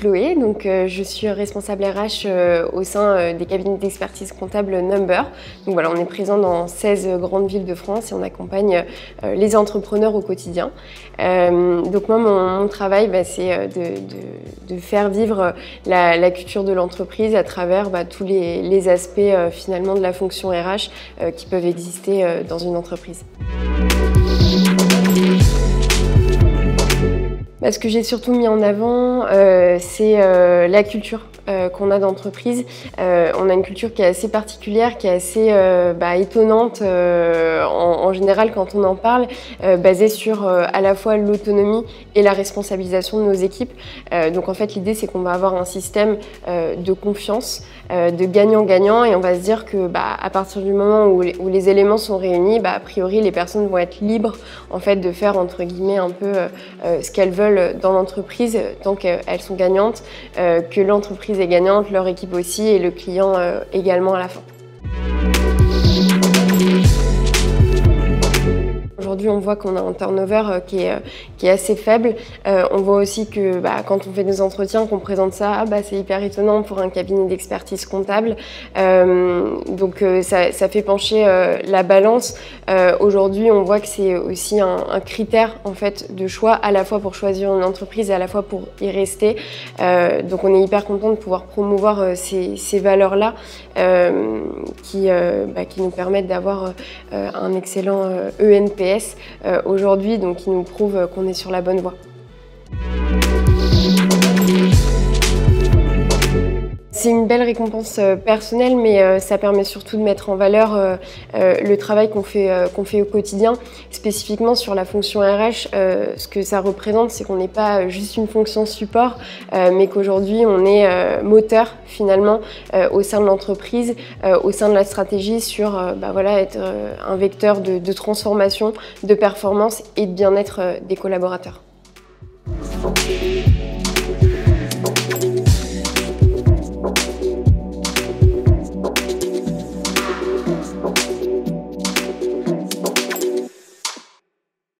Chloé, donc je suis responsable RH au sein des cabinets d'expertise comptable Number. Donc voilà, on est présent dans 16 grandes villes de France et on accompagne les entrepreneurs au quotidien. Donc moi, mon travail, c'est de faire vivre la culture de l'entreprise à travers tous les aspects finalement de la fonction RH qui peuvent exister dans une entreprise. Ce que j'ai surtout mis en avant, c'est la culture qu'on a d'entreprise. On a une culture qui est assez particulière, qui est assez étonnante en général quand on en parle, basée sur à la fois l'autonomie et la responsabilisation de nos équipes. Donc en fait l'idée c'est qu'on va avoir un système de confiance, de gagnant-gagnant, et on va se dire que à partir du moment où les éléments sont réunis, a priori les personnes vont être libres en fait de faire entre guillemets un peu ce qu'elles veulent dans l'entreprise tant qu'elles sont gagnantes, que l'entreprise est gagnante, leur équipe aussi et le client également à la fin. Aujourd'hui, on voit qu'on a un turnover qui est assez faible. On voit aussi que quand on fait des entretiens, qu'on présente ça, c'est hyper étonnant pour un cabinet d'expertise comptable. Donc ça fait pencher la balance. Aujourd'hui, on voit que c'est aussi un critère en fait de choix, à la fois pour choisir une entreprise et à la fois pour y rester. Donc on est hyper content de pouvoir promouvoir ces valeurs-là qui nous permettent d'avoir un excellent ENPS aujourd'hui, donc qui nous prouve qu'on est sur la bonne voie. C'est une belle récompense personnelle, mais ça permet surtout de mettre en valeur le travail qu'on fait au quotidien. Spécifiquement sur la fonction RH, ce que ça représente, c'est qu'on n'est pas juste une fonction support, mais qu'aujourd'hui on est moteur finalement au sein de l'entreprise, au sein de la stratégie sur être un vecteur de transformation, de performance et de bien-être des collaborateurs.